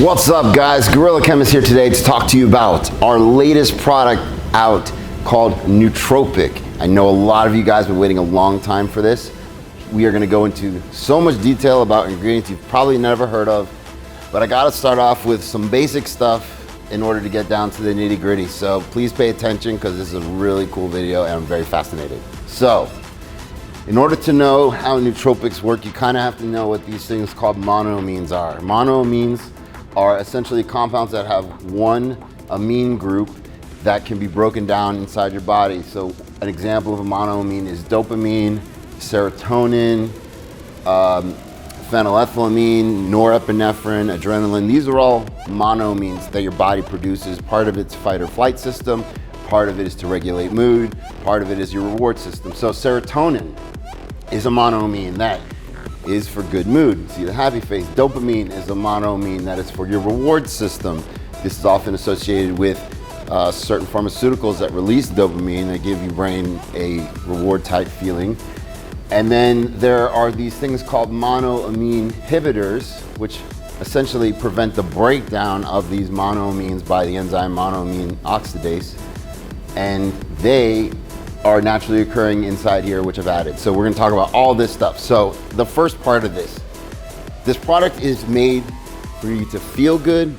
What's up, guys? Guerilla Chemist here today to talk to you about our latest product out called Nootropic. I know a lot of you guys have been waiting a long time for this. We are going to go into so much detail about ingredients you've probably never heard of, but I got to start off with some basic stuff in order to get down to the nitty-gritty. So please pay attention because this is a really cool video and I'm very fascinated. So, in order to know how nootropics work, you kind of have to know what these things called monoamines are. Monoamines are essentially compounds that have one amine group that can be broken down inside your body. So an example of a monoamine is dopamine, serotonin, phenylethylamine, norepinephrine, adrenaline. These are all monoamines that your body produces. Part of it's fight or flight system, part of it is to regulate mood, part of it is your reward system. So serotonin is a monoamine that is for good mood. See the happy face. Dopamine is a monoamine that is for your reward system. This is often associated with certain pharmaceuticals that release dopamine that give your brain a reward type feeling. And then there are these things called monoamine inhibitors, which essentially prevent the breakdown of these monoamines by the enzyme monoamine oxidase. And they are naturally occurring inside here, which I've added. So we're gonna talk about all this stuff. So the first part of this product is made for you to feel good,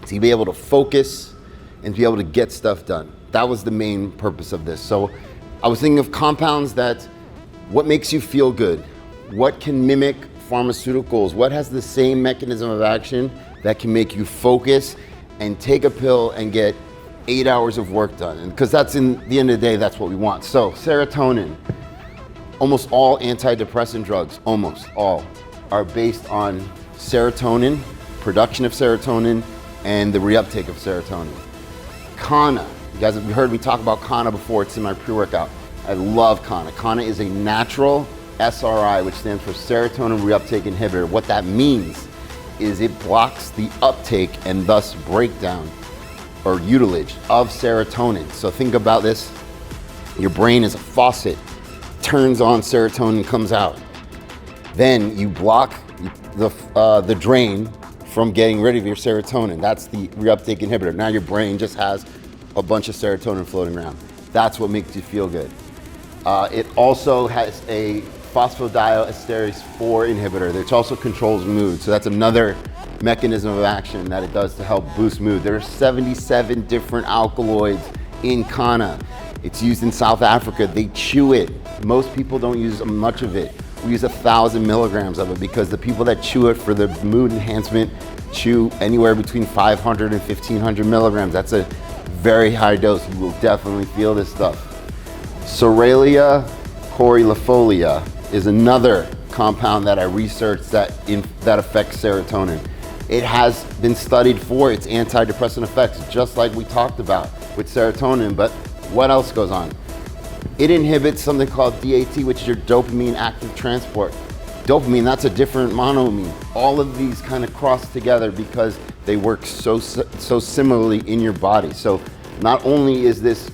to be able to focus, and to be able to get stuff done. That was the main purpose of this. So I was thinking of compounds that, what makes you feel good? What can mimic pharmaceuticals? What has the same mechanism of action that can make you focus and take a pill and get 8 hours of work done? And because that's, in the end of the day, that's what we want. So serotonin, almost all antidepressant drugs, almost all, are based on serotonin, production of serotonin, and the reuptake of serotonin. Kanna, you guys have heard me talk about Kanna before, it's in my pre-workout. I love Kanna. Kanna is a natural SRI, which stands for serotonin reuptake inhibitor. What that means is it blocks the uptake and thus breakdown or utilage of serotonin. So think about this. Your brain is a faucet, turns on, serotonin comes out. Then you block the drain from getting rid of your serotonin. That's the reuptake inhibitor. Now your brain just has a bunch of serotonin floating around. That's what makes you feel good. It also has a phosphodiesterase 4 inhibitor, which also controls mood. So that's another mechanism of action that it does to help boost mood. There are 77 different alkaloids in Kanna. It's used in South Africa. They chew it. Most people don't use much of it. We use 1,000 milligrams of it because the people that chew it for the mood enhancement chew anywhere between 500 and 1,500 milligrams. That's a very high dose. You will definitely feel this stuff. Soralia coralifolia is another compound that I researched that affects serotonin. It has been studied for its antidepressant effects, just like we talked about with serotonin, but what else goes on? It inhibits something called DAT, which is your dopamine active transport. Dopamine, that's a different monoamine. All of these kind of cross together because they work so similarly in your body. So not only is this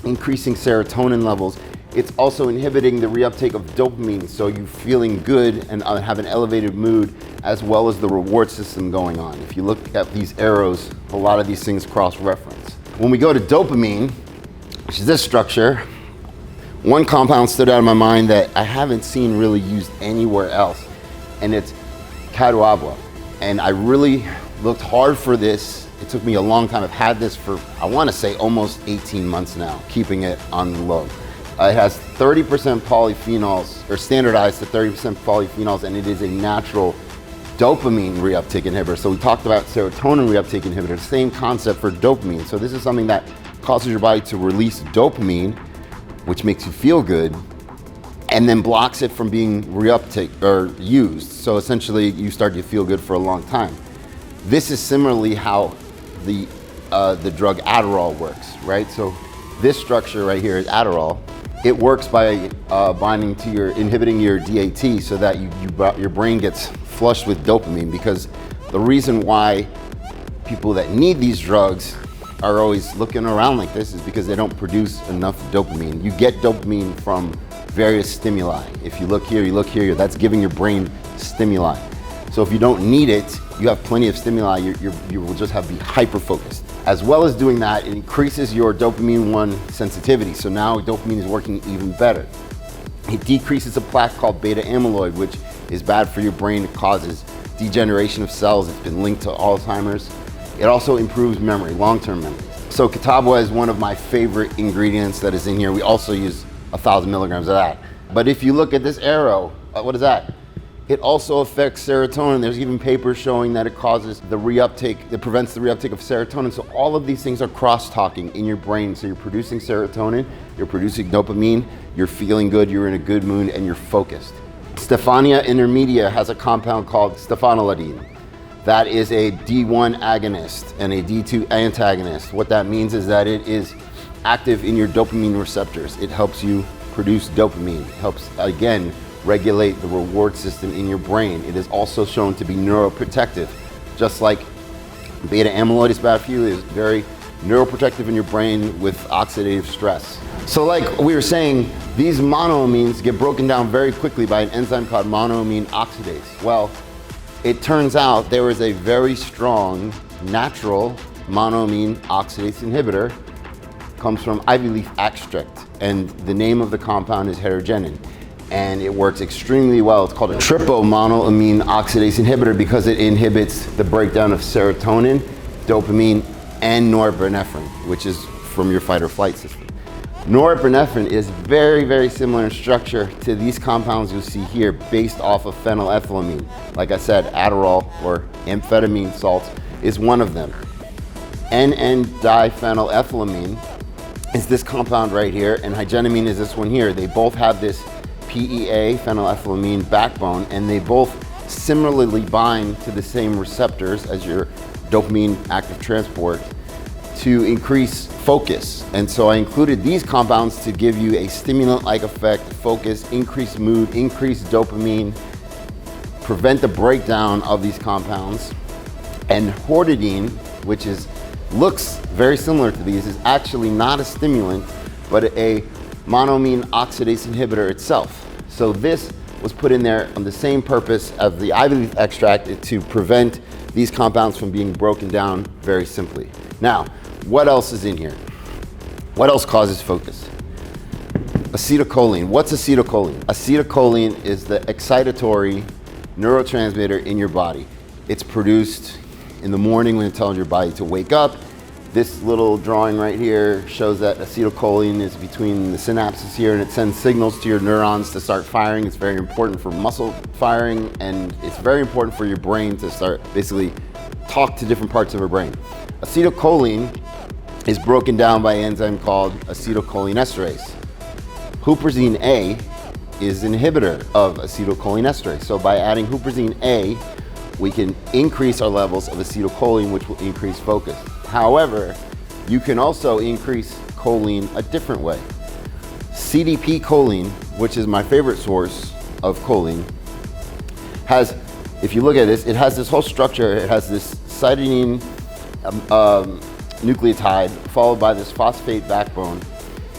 increasing serotonin levels, it's also inhibiting the reuptake of dopamine, so you're feeling good and have an elevated mood, as well as the reward system going on. If you look at these arrows, a lot of these things cross-reference. When we go to dopamine, which is this structure, one compound stood out in my mind that I haven't seen really used anywhere else, and it's Catawba. And I really looked hard for this. It took me a long time. I've had this for, I want to say, almost 18 months now, keeping it on the low. It has 30% polyphenols, or standardized to 30% polyphenols, and it is a natural dopamine reuptake inhibitor. So we talked about serotonin reuptake inhibitor, same concept for dopamine. So this is something that causes your body to release dopamine, which makes you feel good, and then blocks it from being reuptake or used. So essentially you start to feel good for a long time. This is similarly how the drug Adderall works, right? So this structure right here is Adderall. It works by binding to inhibiting your DAT so that your brain gets flushed with dopamine, because the reason why people that need these drugs are always looking around like this is because they don't produce enough dopamine. You get dopamine from various stimuli. If you look here, that's giving your brain stimuli. So if you don't need it, you have plenty of stimuli, you will just be hyper-focused. As well as doing that, it increases your dopamine 1 sensitivity. So now dopamine is working even better. It decreases a plaque called beta amyloid, which is bad for your brain. It causes degeneration of cells. It's been linked to Alzheimer's. It also improves memory, long-term memory. So Catawba is one of my favorite ingredients that is in here. We also use 1,000 milligrams of that. But if you look at this arrow, what is that? It also affects serotonin. There's even papers showing that it causes the reuptake, it prevents the reuptake of serotonin. So all of these things are cross-talking in your brain. So you're producing serotonin, you're producing dopamine, you're feeling good, you're in a good mood, and you're focused. Stephania intermedia has a compound called stephanolidine. That is a D1 agonist and a D2 antagonist. What that means is that it is active in your dopamine receptors. It helps you produce dopamine. It helps, again, regulate the reward system in your brain. It is also shown to be neuroprotective. Just like beta amyloid is bad for you, it is very neuroprotective in your brain with oxidative stress. So like we were saying, these monoamines get broken down very quickly by an enzyme called monoamine oxidase. Well, it turns out there is a very strong natural monoamine oxidase inhibitor. Comes from ivy leaf extract, and the name of the compound is heterogenin. And it works extremely well. It's called a triple-monoamine oxidase inhibitor because it inhibits the breakdown of serotonin, dopamine, and norepinephrine, which is from your fight or flight system. Norepinephrine is very, very similar in structure to these compounds you'll see here based off of phenylethylamine. Like I said, Adderall or amphetamine salts is one of them. N,N-diphenylethylamine is this compound right here, and hygenamine is this one here. They both have this PEA, phenylethylamine backbone, and they both similarly bind to the same receptors as your dopamine active transport to increase focus. And so I included these compounds to give you a stimulant-like effect, focus, increase mood, increase dopamine, prevent the breakdown of these compounds. And hortidine, which looks very similar to these, is actually not a stimulant, but a monoamine oxidase inhibitor itself. So this was put in there on the same purpose of the ivy leaf extract to prevent these compounds from being broken down very simply. Now, what else is in here? What else causes focus? Acetylcholine. What's acetylcholine? Acetylcholine is the excitatory neurotransmitter in your body. It's produced in the morning when it tells your body to wake up. This little drawing right here shows that acetylcholine is between the synapses here, and it sends signals to your neurons to start firing. It's very important for muscle firing, and it's very important for your brain to start basically talk to different parts of your brain. Acetylcholine is broken down by an enzyme called acetylcholinesterase. Huperzine A is an inhibitor of acetylcholinesterase. So by adding Huperzine A, we can increase our levels of acetylcholine, which will increase focus. However, you can also increase choline a different way. CDP choline, which is my favorite source of choline, has, if you look at this, it has this whole structure. It has this cytidine nucleotide followed by this phosphate backbone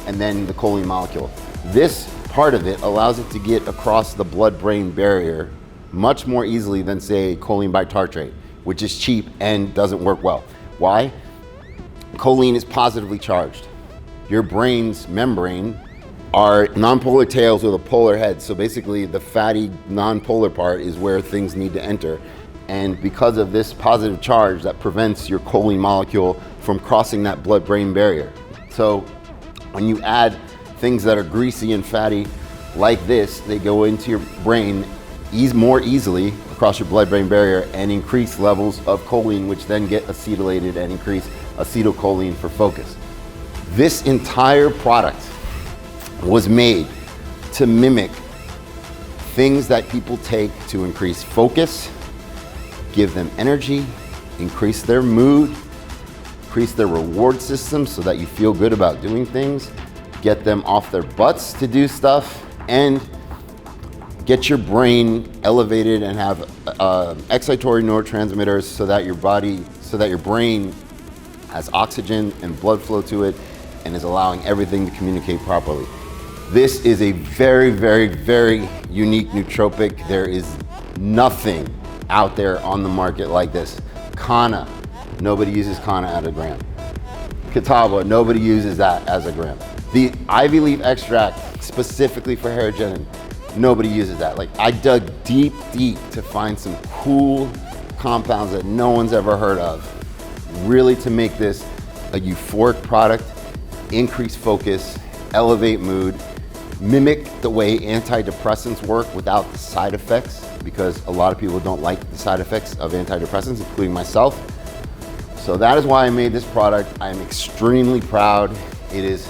and then the choline molecule. This part of it allows it to get across the blood-brain barrier much more easily than, say, choline bitartrate, which is cheap and doesn't work well. Why? Choline is positively charged. Your brain's membrane are nonpolar tails with a polar head. So basically the fatty nonpolar part is where things need to enter. And because of this positive charge, that prevents your choline molecule from crossing that blood-brain barrier. So when you add things that are greasy and fatty like this, they go into your brain more easily across your blood-brain barrier and increase levels of choline, which then get acetylated and increase acetylcholine for focus. This entire product was made to mimic things that people take to increase focus, give them energy, increase their mood, increase their reward system so that you feel good about doing things, get them off their butts to do stuff, and get your brain elevated and have excitatory neurotransmitters so that your brain has oxygen and blood flow to it and is allowing everything to communicate properly. This is a very, very, very unique nootropic. There is nothing, out there on the market like this. Kanna, nobody uses Kanna at a gram. Catawba, nobody uses that as a gram. The ivy leaf extract specifically for hair gel, nobody uses that. Like, I dug deep to find some cool compounds that no one's ever heard of, really to make this a euphoric product, increase focus, elevate mood, mimic the way antidepressants work without the side effects, because a lot of people don't like the side effects of antidepressants, including myself. So that is why I made this product. I am extremely proud. It is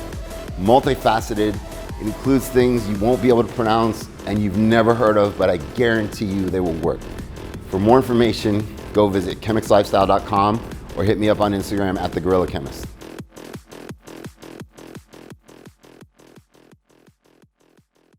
multifaceted. It includes things you won't be able to pronounce and you've never heard of, but I guarantee you they will work. For more information, go visit chemixlifestyle.com or hit me up on Instagram at the Guerilla Chemist.